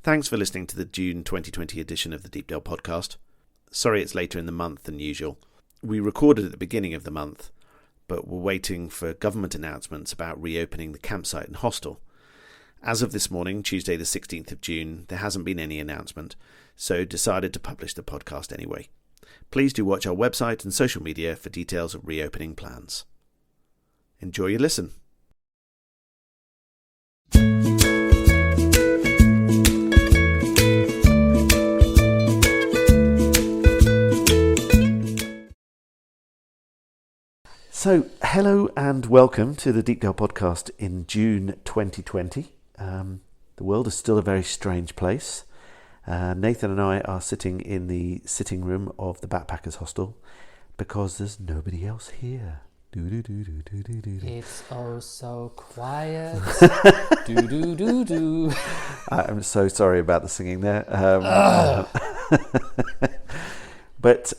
Thanks for listening to the June 2020 edition of the Deepdale Podcast. Sorry it's later in the month than usual. We recorded at the beginning of the month, but we're waiting for government announcements about reopening the campsite and hostel. As of this morning, Tuesday the 16th of June, there hasn't been any announcement, so decided to publish the podcast anyway. Please do watch our website and social media for details of reopening plans. Enjoy your listen. So, hello and welcome to the Deepdale Podcast in June 2020. The world is still a very strange place. Nathan and I are sitting in the sitting room of the Backpackers Hostel because there's nobody else here. It's oh so quiet. Do. I'm so sorry about the singing there. But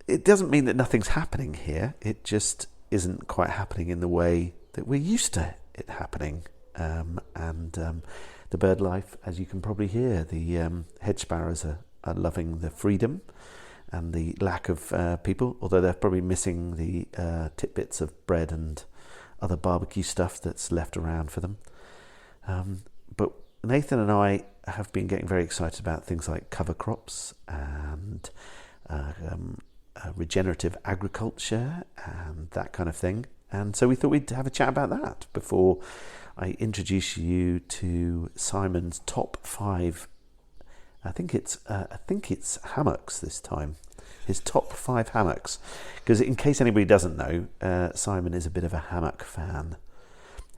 it doesn't mean that nothing's happening here. It just isn't quite happening in the way that we're used to it happening. The bird life, as you can probably hear, the hedge sparrows are loving the freedom and the lack of people, although they're probably missing the tidbits of bread and other barbecue stuff that's left around for them. But Nathan and I have been getting very excited about things like cover crops and regenerative agriculture and that kind of thing. And so we thought we'd have a chat about that before I introduce you to Simon's top 5. I think it's hammocks this time. His top 5 hammocks. Because in case anybody doesn't know, Simon is a bit of a hammock fan.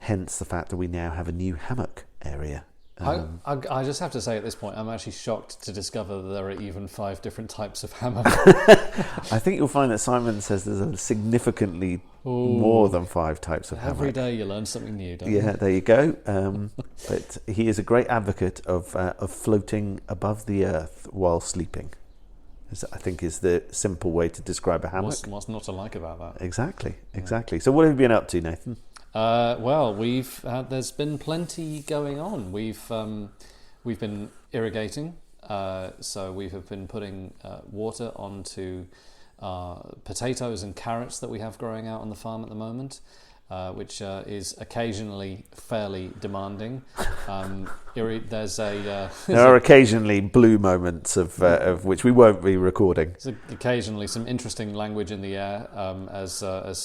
Hence the fact that we now have a new hammock area. I just have to say at this point, I'm actually shocked to discover that there are even 5 different types of hammock. I think you'll find that Simon says there's a significantly more than 5 types of hammock. Every day you learn something new, don't you? Yeah, there you go. But he is a great advocate of floating above the earth while sleeping. I think is the simple way to describe a hammock. What's not to like about that? Exactly. So what have you been up to, Nathan? Well, there's been plenty going on. We've been irrigating, so we have been putting water onto potatoes and carrots that we have growing out on the farm at the moment, which is occasionally fairly demanding. There are occasionally blue moments of which we won't be recording. There's occasionally some interesting language in the air as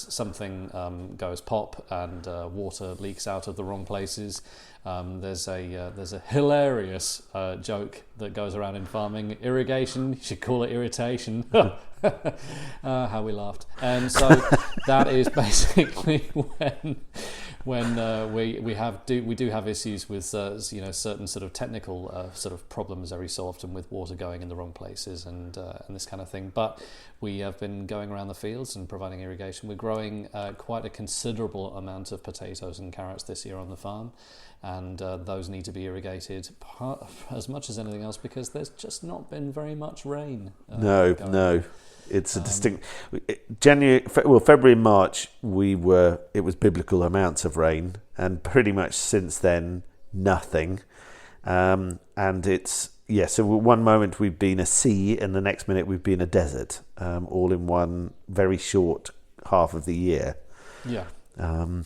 something goes pop and water leaks out of the wrong places. There's a hilarious joke that goes around in farming. Irrigation, you should call it irritation. How we laughed. And so that is basically when we do have issues with certain sort of technical sort of problems every so often with water going in the wrong places and this kind of thing. But we have been going around the fields and providing irrigation. We're growing quite a considerable amount of potatoes and carrots this year on the farm, and those need to be irrigated as much as anything else because there's just not been very much rain. No. It's a distinct February and March it was biblical amounts of rain, and pretty much since then nothing. And so one moment we've been a sea and the next minute we've been a desert, all in one very short half of the year. Yeah.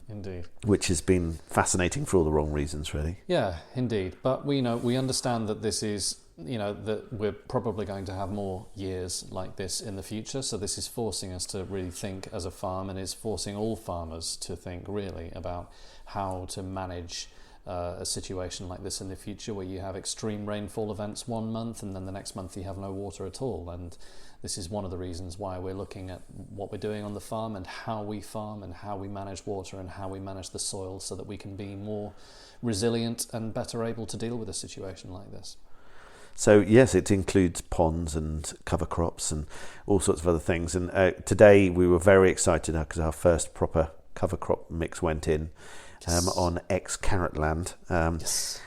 Indeed. Which has been fascinating for all the wrong reasons, really. Yeah, indeed. But we understand that this is that we're probably going to have more years like this in the future. So this is forcing us to really think as a farm, and is forcing all farmers to think really about how to manage a situation like this in the future, where you have extreme rainfall events one month and then the next month you have no water at all. And this is one of the reasons why we're looking at what we're doing on the farm and how we manage water and how we manage the soil, so that we can be more resilient and better able to deal with a situation like this. So yes, it includes ponds and cover crops and all sorts of other things. And today we were very excited because our first proper cover crop mix went in on ex-carrot land. Yes.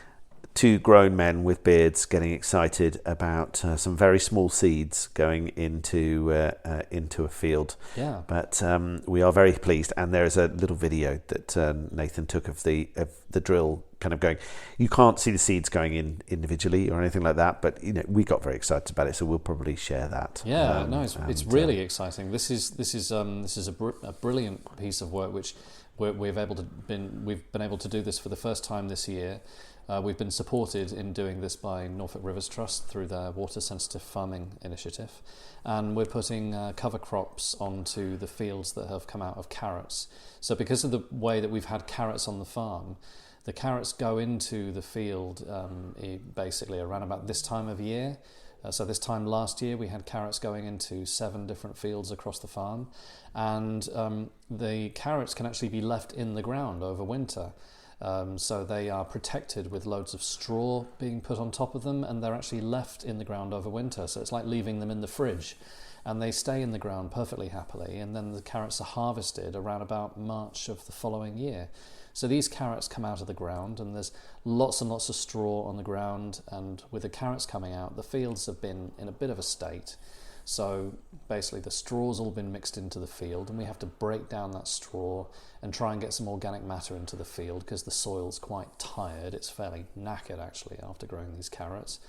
2 grown men with beards getting excited about some very small seeds going into a field. Yeah. But we are very pleased, and there is a little video that Nathan took of the drill kind of going. You can't see the seeds going in individually or anything like that, but we got very excited about it, so we'll probably share that. Yeah, it's really exciting. This is a brilliant piece of work which we've been able to do this for the first time this year. We've been supported in doing this by Norfolk Rivers Trust through their Water Sensitive Farming Initiative, and we're putting cover crops onto the fields that have come out of carrots. So because of the way that we've had carrots on the farm, the carrots go into the field basically around about this time of year. So this time last year we had carrots going into 7 different fields across the farm, and the carrots can actually be left in the ground over winter. So they are protected with loads of straw being put on top of them, and they're actually left in the ground over winter. So it's like leaving them in the fridge, and they stay in the ground perfectly happily, and then the carrots are harvested around about March of the following year. So these carrots come out of the ground, and there's lots and lots of straw on the ground, and with the carrots coming out, the fields have been in a bit of a state. So basically the straw's all been mixed into the field, and we have to break down that straw and try and get some organic matter into the field because the soil's quite tired. It's fairly knackered actually after growing these carrots.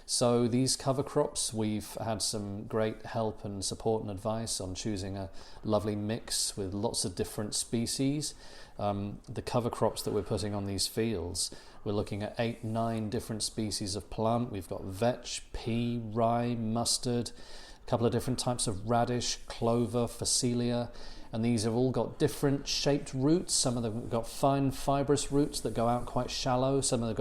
So these cover crops, we've had some great help and support and advice on choosing a lovely mix with lots of different species. The cover crops that we're putting on these fields, we're looking at 8-9 different species of plant. We've got vetch, pea, rye, mustard, a couple of different types of radish, clover, phacelia, and these have all got different shaped roots. Some of them have got fine fibrous roots that go out quite shallow. Some of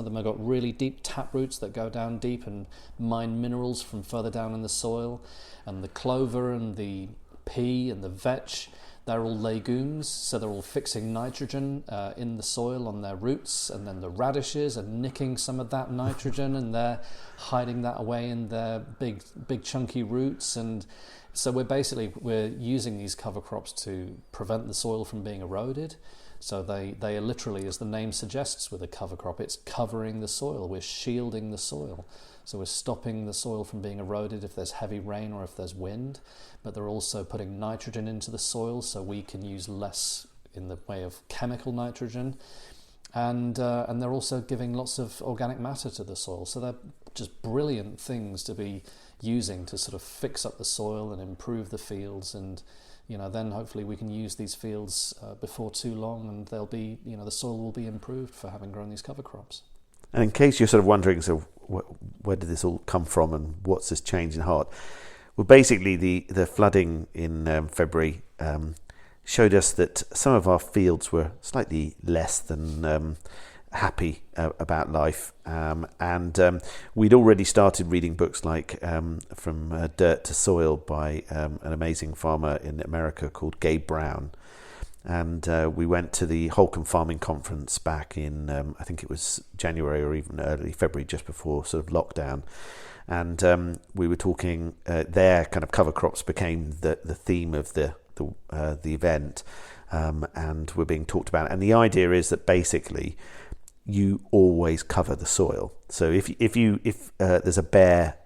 them have got really deep tap roots that go down deep and mine minerals from further down in the soil. And the clover and the pea and the vetch, they're all legumes, so they're all fixing nitrogen in the soil on their roots, and then the radishes are nicking some of that nitrogen and they're hiding that away in their big chunky roots. And so we're using these cover crops to prevent the soil from being eroded. So they are literally, as the name suggests with a cover crop, it's covering the soil. We're shielding the soil. So we're stopping the soil from being eroded if there's heavy rain or if there's wind, but they're also putting nitrogen into the soil so we can use less in the way of chemical nitrogen, and they're also giving lots of organic matter to the soil. So they're just brilliant things to be using to sort of fix up the soil and improve the fields, and then hopefully we can use these fields before too long, and they'll be, the soil will be improved for having grown these cover crops. And in case you're sort of wondering, so where did this all come from and what's this change in heart? Well, basically the flooding in February showed us that some of our fields were slightly less than happy about life, and we'd already started reading books like From Dirt to Soil by an amazing farmer in America called Gabe Brown. And we went to the Holcomb Farming Conference back in, I think it was January or even early February, just before sort of lockdown. And we were talking, their kind of cover crops became the theme of the event, and were being talked about. And the idea is that basically you always cover the soil. So if there's a bare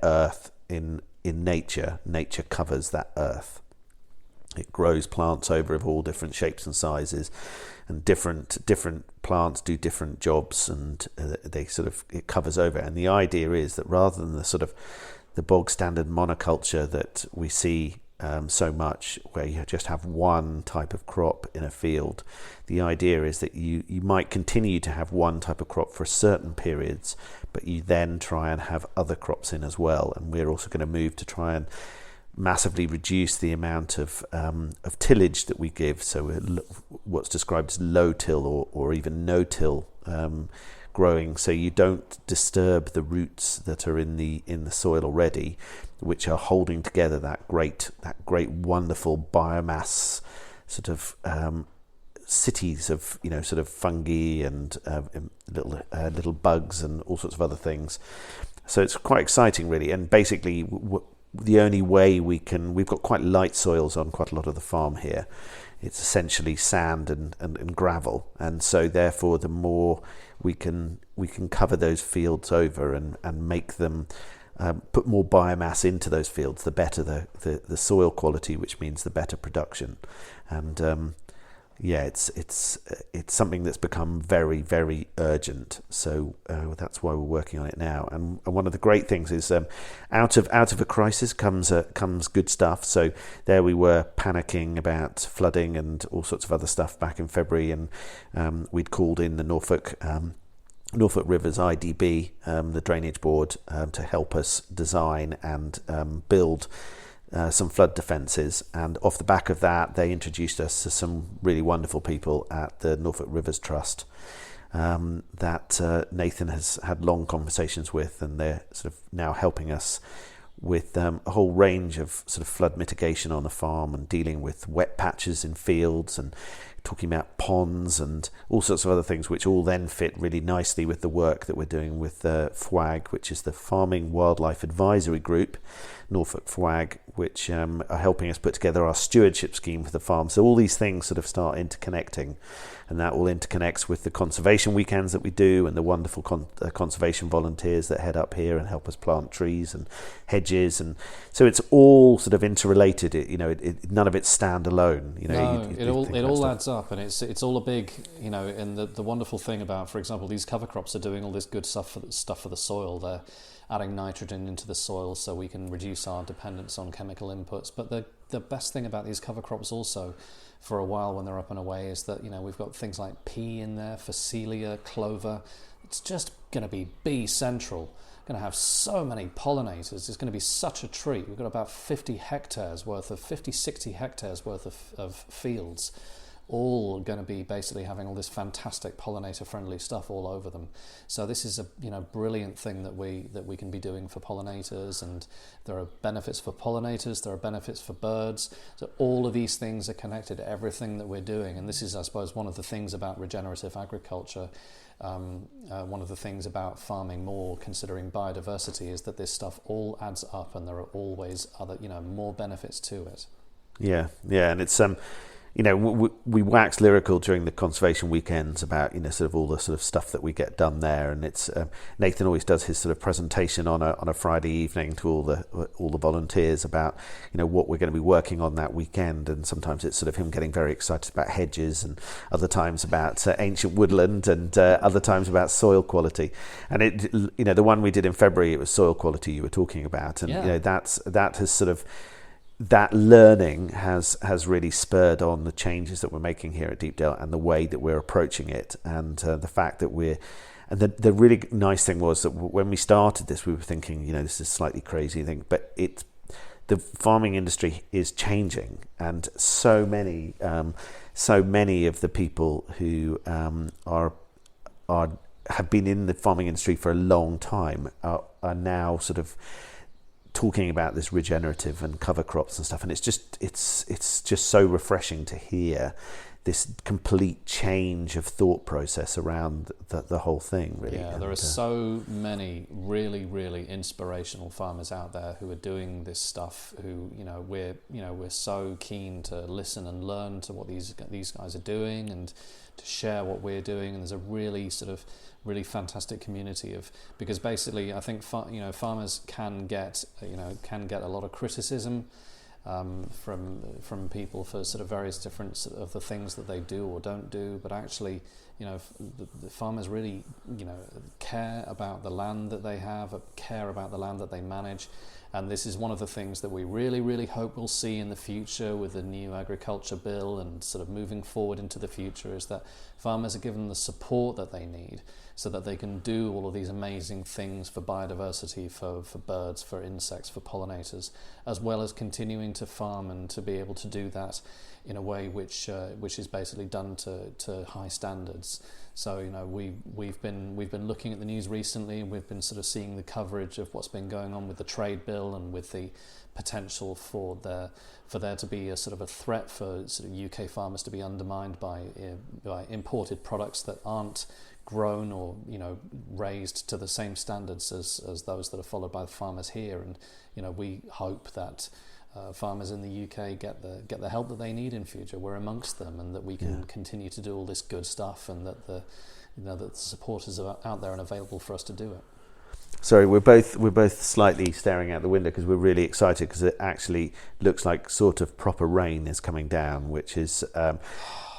earth in nature covers that earth. It grows plants over of all different shapes and sizes, and different plants do different jobs, and it covers over. And the idea is that rather than the bog standard monoculture that we see so much, where you just have one type of crop in a field, the idea is that you might continue to have one type of crop for certain periods, but you then try and have other crops in as well. And we're also going to move to try and massively reduce the amount of tillage that we give. So what's described as low till or even no till growing, so you don't disturb the roots that are in the soil already, which are holding together that great wonderful biomass sort of cities of sort of fungi and little bugs and all sorts of other things. So it's quite exciting, really. And basically the only way we've got quite light soils on quite a lot of the farm here. It's essentially sand and gravel, and so therefore the more we can cover those fields over and make them put more biomass into those fields, the better the soil quality, which means the better production. And it's something that's become very, very urgent. So that's why we're working on it now. And one of the great things is out of a crisis comes good stuff. So there we were panicking about flooding and all sorts of other stuff back in February, and we'd called in the Norfolk Rivers IDB, the drainage board, to help us design and build some flood defences, and off the back of that they introduced us to some really wonderful people at the Norfolk Rivers Trust that Nathan has had long conversations with, and they're sort of now helping us with a whole range of sort of flood mitigation on a farm, and dealing with wet patches in fields, and talking about ponds and all sorts of other things, which all then fit really nicely with the work that we're doing with FWAG, which is the Farming Wildlife Advisory Group, Norfolk FWAG, which are helping us put together our stewardship scheme for the farm. So all these things sort of start interconnecting, and that all interconnects with the conservation weekends that we do, and the wonderful conservation volunteers that head up here and help us plant trees and hedges, and so it's all sort of interrelated. None of it's standalone. It all adds up, and it's all a big, and the wonderful thing about, for example, these cover crops are doing all this good stuff for the soil. They're adding nitrogen into the soil so we can reduce our dependence on chemical inputs. But the best thing about these cover crops also, for a while when they're up and away, is that we've got things like pea in there, phacelia, clover. It's just going to be bee central. Going to have so many pollinators. It's going to be such a treat. We've got about 60 hectares worth of fields, all going to be basically having all this fantastic pollinator-friendly stuff all over them. So this is a brilliant thing that we can be doing for pollinators, and there are benefits for pollinators, there are benefits for birds. So all of these things are connected to everything that we're doing, and this is, I suppose, one of the things about regenerative agriculture. One of the things about farming more, considering biodiversity, is that this stuff all adds up, and there are always other, more benefits to it. Yeah, and it's we wax lyrical during the conservation weekends about sort of all the sort of stuff that we get done there, and it's Nathan always does his sort of presentation on a Friday evening to all the volunteers about what we're going to be working on that weekend, and sometimes it's sort of him getting very excited about hedges, and other times about ancient woodland, and other times about soil quality. And it the one we did in February, it was soil quality you were talking about, and that has sort of, that learning has really spurred on the changes that we're making here at Deepdale, and the way that we're approaching it, and the fact that the really nice thing was that when we started this, we were thinking, this is a slightly crazy thing, but the farming industry is changing, and so many of the people who have been in the farming industry for a long time are now sort of talking about this regenerative and cover crops and stuff, and it's just so refreshing to hear this complete change of thought process around the whole thing, really. Yeah, there are so many really, really inspirational farmers out there who are doing this stuff, who we're so keen to listen and learn to what these guys are doing, and to share what we're doing. And there's a really sort of really fantastic community because basically I think farmers can get a lot of criticism from people for sort of various different sort of the things that they do or don't do, but actually the farmers really care about the land that they have, care about the land that they manage. And this is one of the things that we really, really hope we'll see in the future with the new agriculture bill, and sort of moving forward into the future, is that farmers are given the support that they need so that they can do all of these amazing things for biodiversity, for birds, for insects, for pollinators, as well as continuing to farm and to be able to do that in a way which is basically done to high standards. So we've been looking at the news recently, and we've been sort of seeing the coverage of what's been going on with the trade bill, and with the potential for there to be a sort of a threat for sort of UK farmers to be undermined by imported products that aren't grown or raised to the same standards as those that are followed by the farmers here. And we hope that farmers in the UK get the help that they need in future. We're amongst them, and that we can continue to do all this good stuff, and that the support is out there and available for us to do it. Sorry, we're both slightly staring out the window because we're really excited, because it actually looks like sort of proper rain is coming down, which is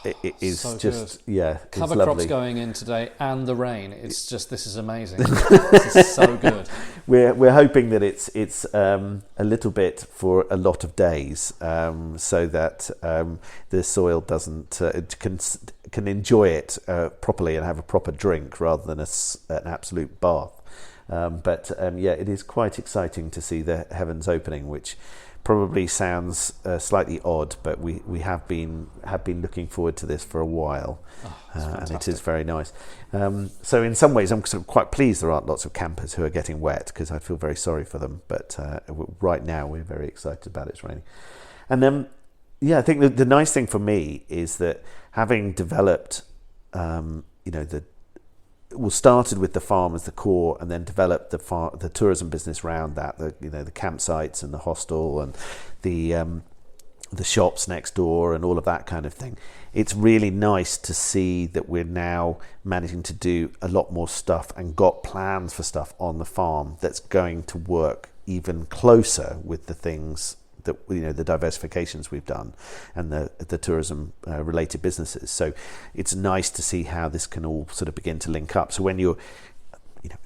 it is so just good. yeah, Cover it's crops lovely. going in today and the rain. It's just, this is amazing. This is so good. We're hoping that it's a little bit for a lot of days, so that the soil doesn't can enjoy it properly and have a proper drink rather than an absolute bath. But it is quite exciting to see the heavens opening, which probably sounds slightly odd, but we have been looking forward to this for a while, and it is very nice. So in some ways, I'm sort of quite pleased there aren't lots of campers who are getting wet, because I feel very sorry for them. But right now, we're very excited about it's raining. And then, I think the nice thing for me is that having developed, started with the farm as the core, and then developed the tourism business around that. The campsites and the hostel and the shops next door and all of that kind of thing. It's really nice to see that we're now managing to do a lot more stuff and got plans for stuff on the farm that's going to work even closer with the things that the diversifications we've done and the tourism related businesses. So it's nice to see how this can all sort of begin to link up. So when you're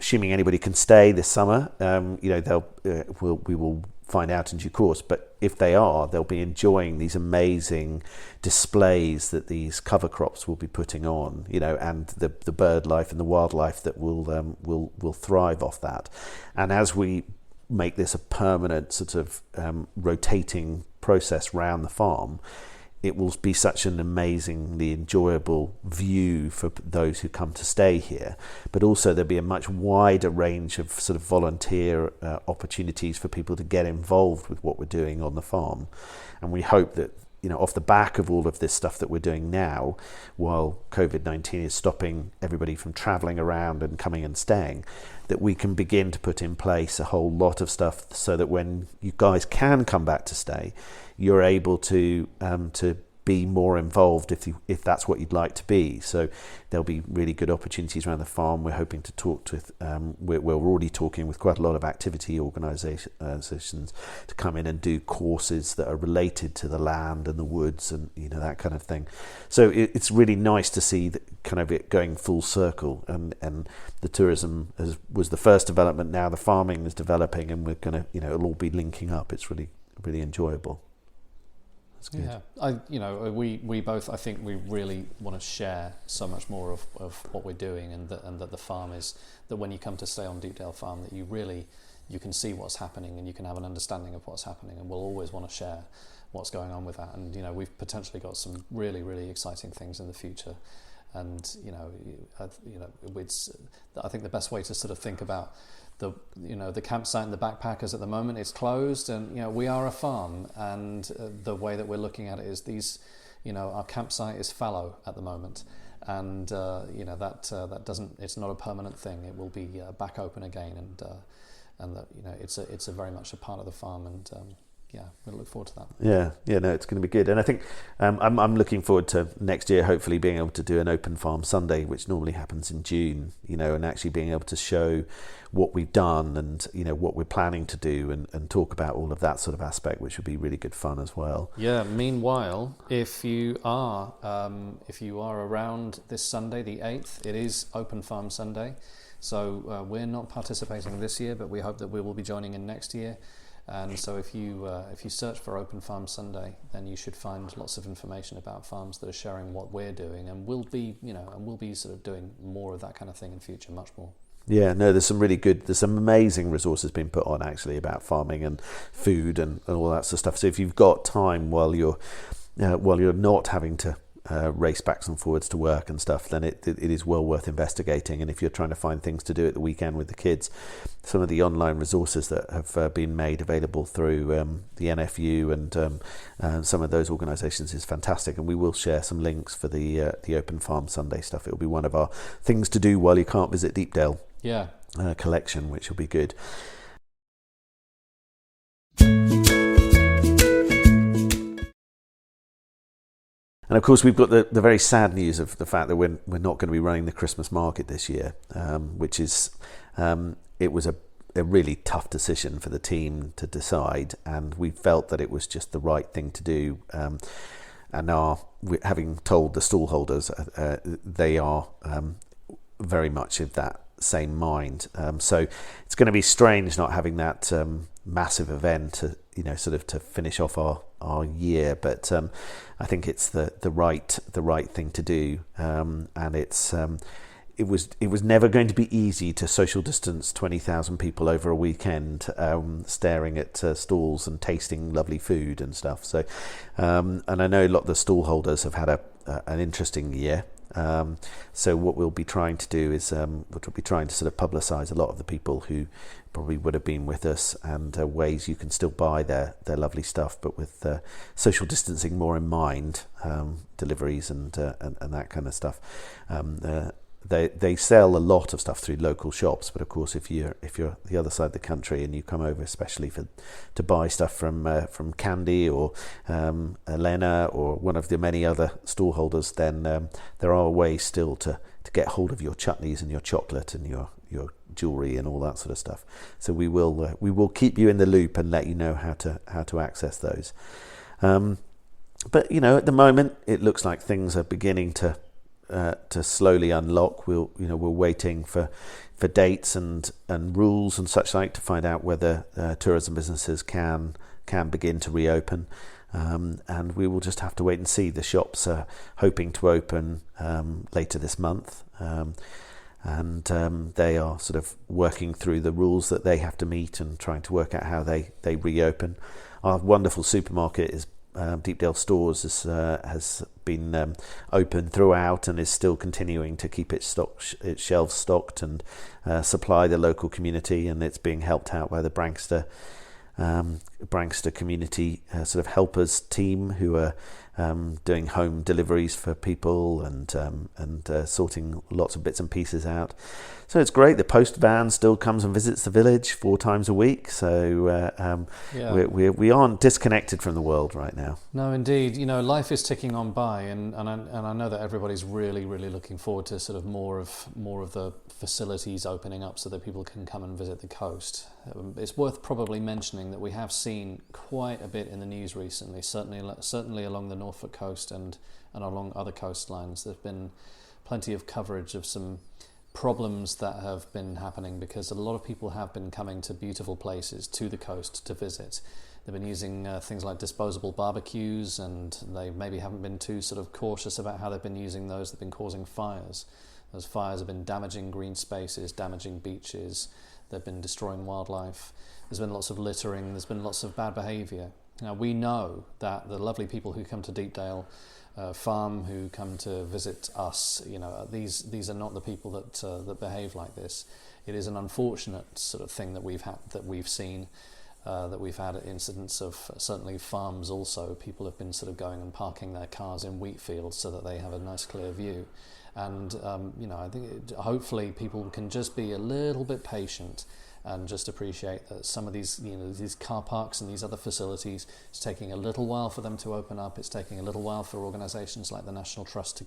assuming anybody can stay this summer, we will find out in due course. But if they are, they'll be enjoying these amazing displays that these cover crops will be putting on, and the bird life and the wildlife that will thrive off that. And as we make this a permanent sort of rotating process round the farm, it will be such an amazingly enjoyable view for those who come to stay here. But also there'll be a much wider range of sort of volunteer opportunities for people to get involved with what we're doing on the farm. And we hope that, off the back of all of this stuff that we're doing now, while COVID-19 is stopping everybody from travelling around and coming and staying, that we can begin to put in place a whole lot of stuff so that when you guys can come back to stay, you're able to be more involved if that's what you'd like to be. So there'll be really good opportunities around the farm. We're hoping to talk with, we're already talking with quite a lot of activity organisations to come in and do courses that are related to the land and the woods and that kind of thing. So it's really nice to see that kind of it going full circle, and the tourism was the first development. Now the farming is developing, and we're going to it'll all be linking up. It's really enjoyable. Yeah, we both, I think we really want to share so much more of what we're doing, and that the farm is, that when you come to stay on Deepdale Farm, that you can see what's happening and you can have an understanding of what's happening, and we'll always want to share what's going on with that. And we've potentially got some really, really exciting things in the future. And I think the best way to sort of think about the campsite and the backpackers at the moment, it's closed, and we are a farm, and the way that we're looking at it is these, our campsite is fallow at the moment, and that doesn't, it's not a permanent thing. It will be back open again, and that it's a very much a part of the farm, and we'll look forward to that. No, it's going to be good. And I think I'm looking forward to next year hopefully being able to do an open farm Sunday, which normally happens in June, and actually being able to show what we've done and what we're planning to do, and talk about all of that sort of aspect, which would be really good fun as well. Meanwhile, if you are around this Sunday the 8th, it is Open Farm Sunday, so we're not participating this year, but we hope that we will be joining in next year. And so if you search for Open Farm Sunday, then you should find lots of information about farms that are sharing what we're doing, and we'll be sort of doing more of that kind of thing in future, much more. There's some amazing resources being put on actually about farming and food and all that sort of stuff. So if you've got time while you're not having to race backs and forwards to work and stuff, then it is well worth investigating. And if you're trying to find things to do at the weekend with the kids, some of the online resources that have been made available through the NFU and some of those organisations is fantastic. And we will share some links for the Open Farm Sunday stuff. It will be one of our things to do while you can't visit Deepdale collection, which will be good. And of course, we've got the very sad news of the fact that we're not going to be running the Christmas market this year, which is it was a really tough decision for the team to decide, and we felt that it was just the right thing to do. and having told the stallholders, they are very much of that same mind. So it's going to be strange not having that massive event to, sort of to finish off our year, but I think it's the right thing to do, and it was never going to be easy to social distance 20,000 people over a weekend, staring at stalls and tasting lovely food and stuff. So, and I know a lot of the stallholders have had an interesting year. So what we'll be trying to do is we'll be trying to sort of publicise a lot of the people who probably would have been with us, and ways you can still buy their lovely stuff, but with social distancing more in mind, deliveries and that kind of stuff. They sell a lot of stuff through local shops, but of course, if you're the other side of the country and you come over, especially to buy stuff from Candy or Elena or one of the many other stallholders, then there are ways still to get hold of your chutneys and your chocolate and your jewellery and all that sort of stuff. So we will keep you in the loop and let you know how to access those. But at the moment, it looks like things are beginning to slowly unlock. We're waiting for dates and rules and such like to find out whether tourism businesses can begin to reopen, and we will just have to wait and see. The shops are hoping to open later this month, and they are sort of working through the rules that they have to meet and trying to work out how they reopen. Our wonderful supermarket is Deepdale Stores has been open throughout and is still continuing to keep its shelves stocked and supply the local community, and it's being helped out by the Brankster community sort of helpers team who are doing home deliveries for people and sorting lots of bits and pieces out. So it's great. The post van still comes and visits the village 4 times a week. So we aren't disconnected from the world right now. No, indeed. Life is ticking on by, and I know that everybody's really, really looking forward to sort of more of the facilities opening up so that people can come and visit the coast. It's worth probably mentioning that we have seen quite a bit in the news recently, certainly along the Norfolk coast and along other coastlines. There's been plenty of coverage of some problems that have been happening because a lot of people have been coming to beautiful places, to the coast, to visit. They've been using things like disposable barbecues, and they maybe haven't been too sort of cautious about how they've been using those. They've been causing fires. Those fires have been damaging green spaces, damaging beaches. They've been destroying wildlife. There's been lots of littering. There's been lots of bad behaviour. We know that the lovely people who come to Deepdale farm, who come to visit us, these are not the people that behave like this. It is an unfortunate sort of thing that we've seen, that we've had incidents of. Certainly farms also, people have been sort of going and parking their cars in wheat fields so that they have a nice clear view. And I think hopefully people can just be a little bit patient and just appreciate that some of these, these car parks and these other facilities, it's taking a little while for them to open up. It's taking a little while for organisations like the National Trust to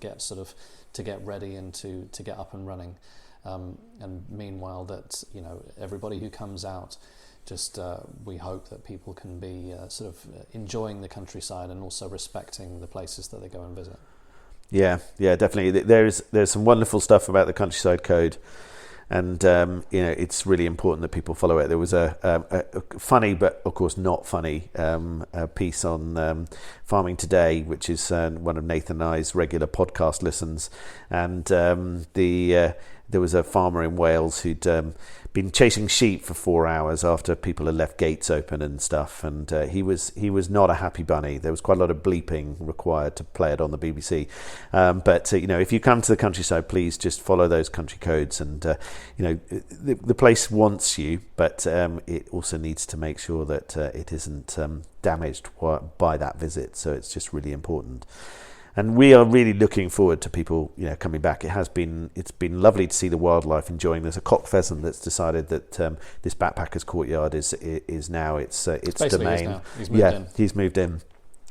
get ready and to get up and running. And meanwhile, that everybody who comes out, just we hope that people can be sort of enjoying the countryside and also respecting the places that they go and visit. Yeah, definitely. There's some wonderful stuff about the Countryside Code. And it's really important that people follow it. There was a funny, but of course not funny, piece on Farming Today, which is one of Nathan and I's regular podcast listens. And there was a farmer in Wales who'd been chasing sheep for 4 hours after people had left gates open and stuff, and he was not a happy bunny. There was quite a lot of bleeping required to play it on the BBC, but if you come to the countryside, please just follow those country codes, and the place wants you, but it also needs to make sure that it isn't damaged by that visit. So it's just really important. And we are really looking forward to people, coming back. It's been lovely to see the wildlife enjoying. There's a cock pheasant that's decided that this backpackers courtyard is now its domain. He's moved in.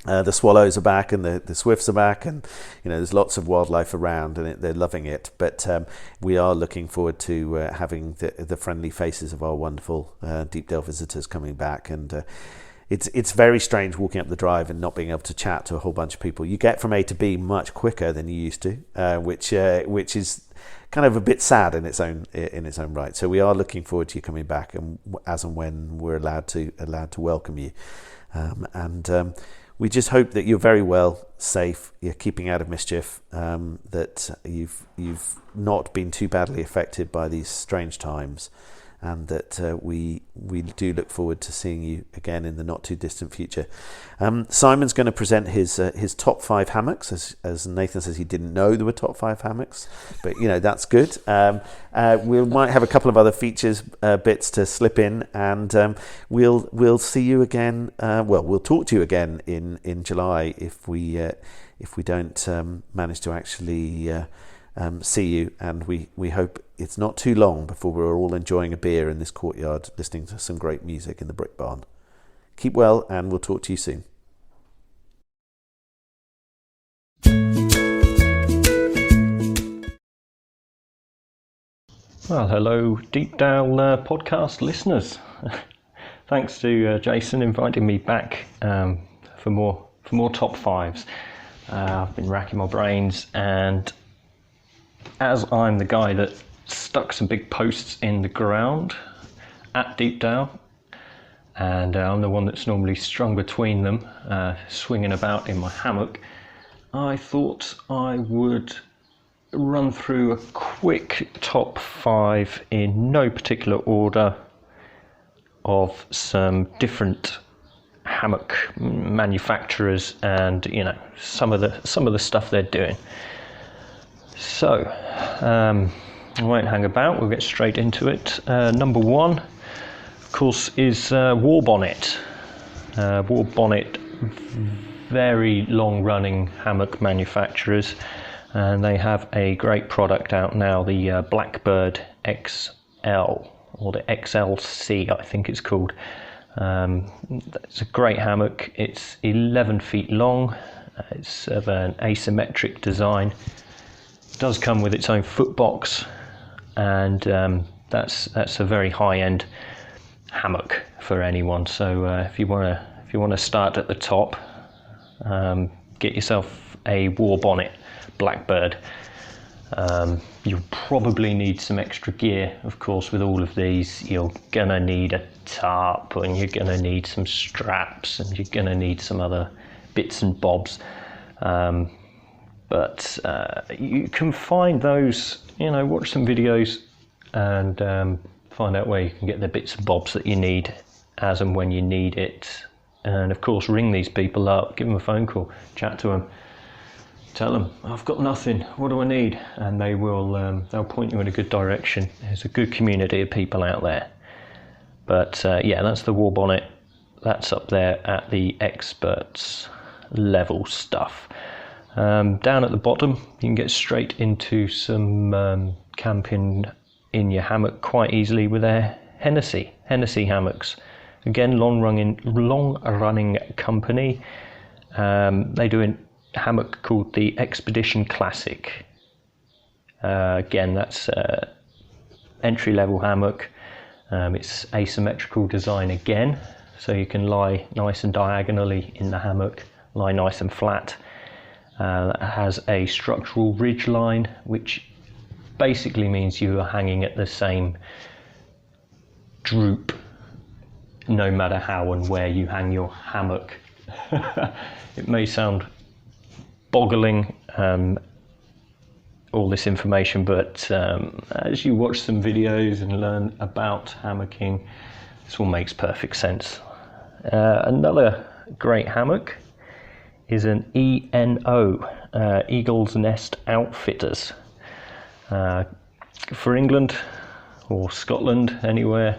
The swallows are back, and the swifts are back, and there's lots of wildlife around, and they're loving it. But we are looking forward to having the friendly faces of our wonderful Deepdale visitors coming back, and it's very strange walking up the drive and not being able to chat to a whole bunch of people. You get from A to B much quicker than you used to, which is kind of a bit sad in its own right. So we are looking forward to you coming back, and as and when we're allowed to welcome you. We just hope that you're very well, safe, you're keeping out of mischief, that you've not been too badly affected by these strange times, and that we do look forward to seeing you again in the not too distant future. Simon's going to present his top 5 hammocks, as Nathan says he didn't know there were top 5 hammocks, but that's good. We might have a couple of other features bits to slip in, and we'll see you again. We'll talk to you again in July if we don't manage to actually see you, and we hope it's not too long before we're all enjoying a beer in this courtyard, listening to some great music in the Brick Barn. Keep well, and we'll talk to you soon. Well, hello, Deepdale podcast listeners. Thanks to Jason inviting me back for more top 5s. I've been racking my brains, and as I'm the guy that stuck some big posts in the ground at Deepdale, and I'm the one that's normally strung between them, swinging about in my hammock, I thought I would run through a quick top 5 in no particular order of some different hammock manufacturers, and some of the stuff they're doing. So I won't hang about, we'll get straight into it. Number 1, of course, is War Bonnet. War Bonnet, very long running hammock manufacturers, and they have a great product out now, the Blackbird XL, or the XLC I think it's called. It's a great hammock. It's 11 feet long, it's of an asymmetric design. It does come with its own foot box, and that's a very high-end hammock for anyone. So if you want to start at the top, get yourself a War Bonnet Blackbird. You'll probably need some extra gear, of course. With all of these, you're gonna need a tarp, and you're gonna need some straps, and you're gonna need some other bits and bobs. But you can find those, watch some videos and find out where you can get the bits and bobs that you need as and when you need it. And of course, ring these people up, give them a phone call, chat to them, tell them, I've got nothing, what do I need? And they will, they'll point you in a good direction. There's a good community of people out there. But that's the War Bonnet. That's up there at the experts level stuff. Down at the bottom, you can get straight into some camping in your hammock quite easily with their Hennessy hammocks. Again, long running company. They do a hammock called the Expedition Classic. Again, that's entry level hammock. It's asymmetrical design again, so you can lie nice and diagonally in the hammock, lie nice and flat. It has a structural ridge line, which basically means you are hanging at the same droop no matter how and where you hang your hammock. It may sound boggling, all this information, but as you watch some videos and learn about hammocking, this all makes perfect sense. Another great hammock is an ENO, Eagle's Nest Outfitters. For England or Scotland, anywhere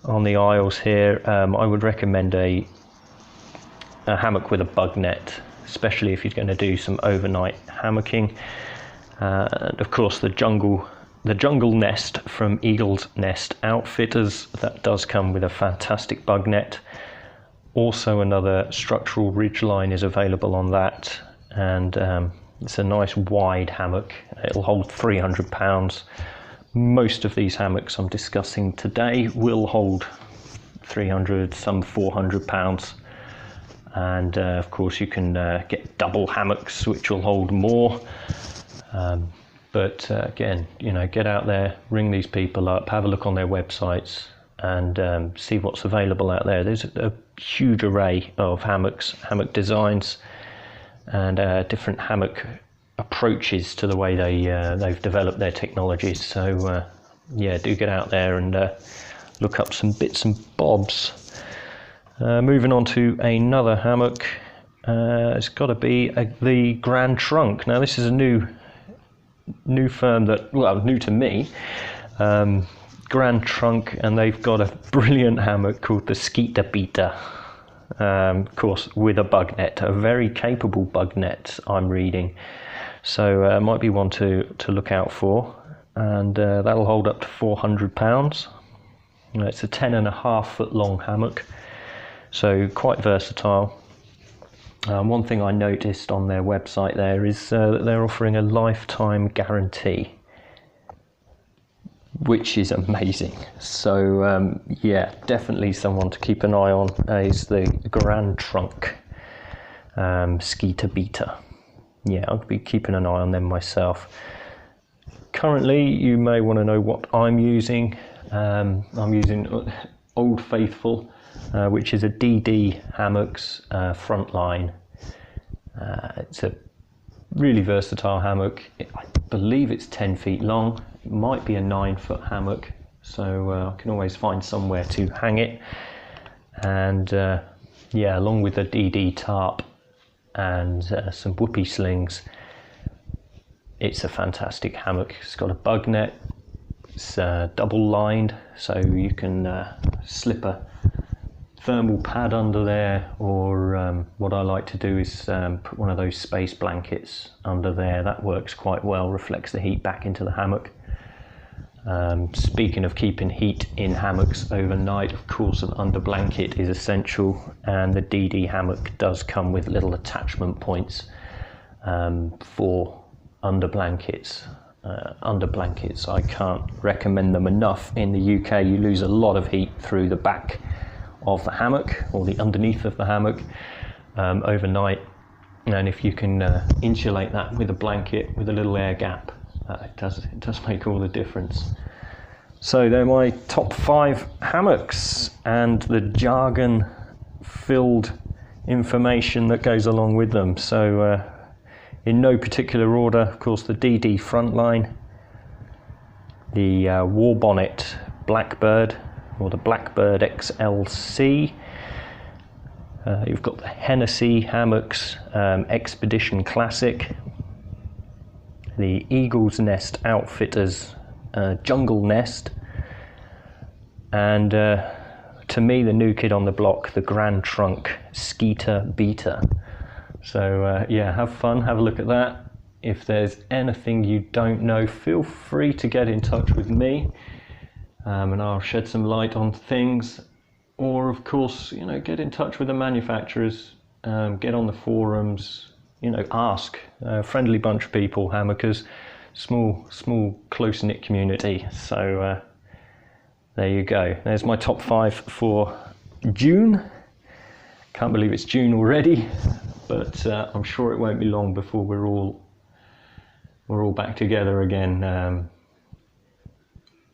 on the Isles here, I would recommend a hammock with a bug net, especially if you're going to do some overnight hammocking. And of course the jungle nest from Eagle's Nest Outfitters, that does come with a fantastic bug net. Also, another structural ridge line is available on that, and it's a nice wide hammock. It'll hold 300 pounds. Most of these hammocks I'm discussing today will hold 300, some £400. And of course you can get double hammocks, which will hold more. But again, get out there, ring these people up, have a look on their websites, and see what's available out there. There's a huge array of hammocks, hammock designs, and different hammock approaches to the way they've developed their technologies. So do get out there and look up some bits and bobs. Moving on to another hammock, it's got to be the Grand Trunk. Now this is a new firm new to me, Grand Trunk, and they've got a brilliant hammock called the Skeeter Beater, of course with a bug net, a very capable bug net I'm reading, so might be one to look out for, and that'll hold up to £400. It's a 10.5 foot long hammock, so quite versatile. One thing I noticed on their website there is that they're offering a lifetime guarantee, which is amazing. So definitely someone to keep an eye on is the Grand Trunk Skeeter Beater. I'll be keeping an eye on them myself. Currently, you may want to know what I'm using. I'm using Old Faithful, which is a DD Hammocks Frontline. It's a really versatile hammock. I believe it's 10 feet long. It might be a 9 foot hammock, so I can always find somewhere to hang it. And along with the DD tarp and some whoopie slings, it's a fantastic hammock. It's got a bug net. It's double lined, so you can slip a thermal pad under there, or what I like to do is put one of those space blankets under there. That works quite well, reflects the heat back into the hammock. Speaking of keeping heat in hammocks overnight, of course an under blanket is essential, and the DD hammock does come with little attachment points for under blankets. I can't recommend them enough. In the UK you lose a lot of heat through the back of the hammock, or the underneath of the hammock, overnight, and if you can insulate that with a blanket with a little air gap, it does make all the difference. So they're my top 5 hammocks, and the jargon filled information that goes along with them. So in no particular order, of course, the DD Frontline, the War Bonnet Blackbird, or the Blackbird XLC. You've got the Hennessy Hammocks Expedition Classic, the Eagle's Nest Outfitters Jungle Nest, and to me the new kid on the block, the Grand Trunk Skeeter Beater. So have fun, have a look at that. If there's anything you don't know, feel free to get in touch with me, and I'll shed some light on things. Or of course, get in touch with the manufacturers, get on the forums, ask. Friendly bunch of people, hammockers, small close-knit community. So there you go. There's my top 5 for June. Can't believe it's June already, but I'm sure it won't be long before we're all back together again,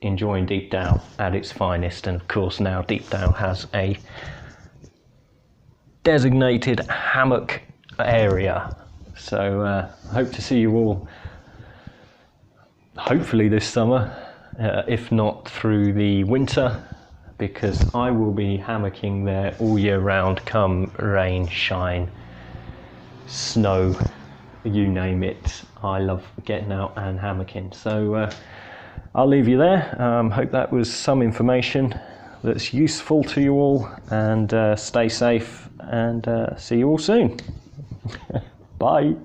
enjoying Deepdale at its finest. And of course now Deepdale has a designated hammock area, so I hope to see you all hopefully this summer, if not through the winter, because I will be hammocking there all year round, come rain, shine, snow, you name it. I love getting out and hammocking. So I'll leave you there. Hope that was some information that's useful to you all, and stay safe, and see you all soon. Bye.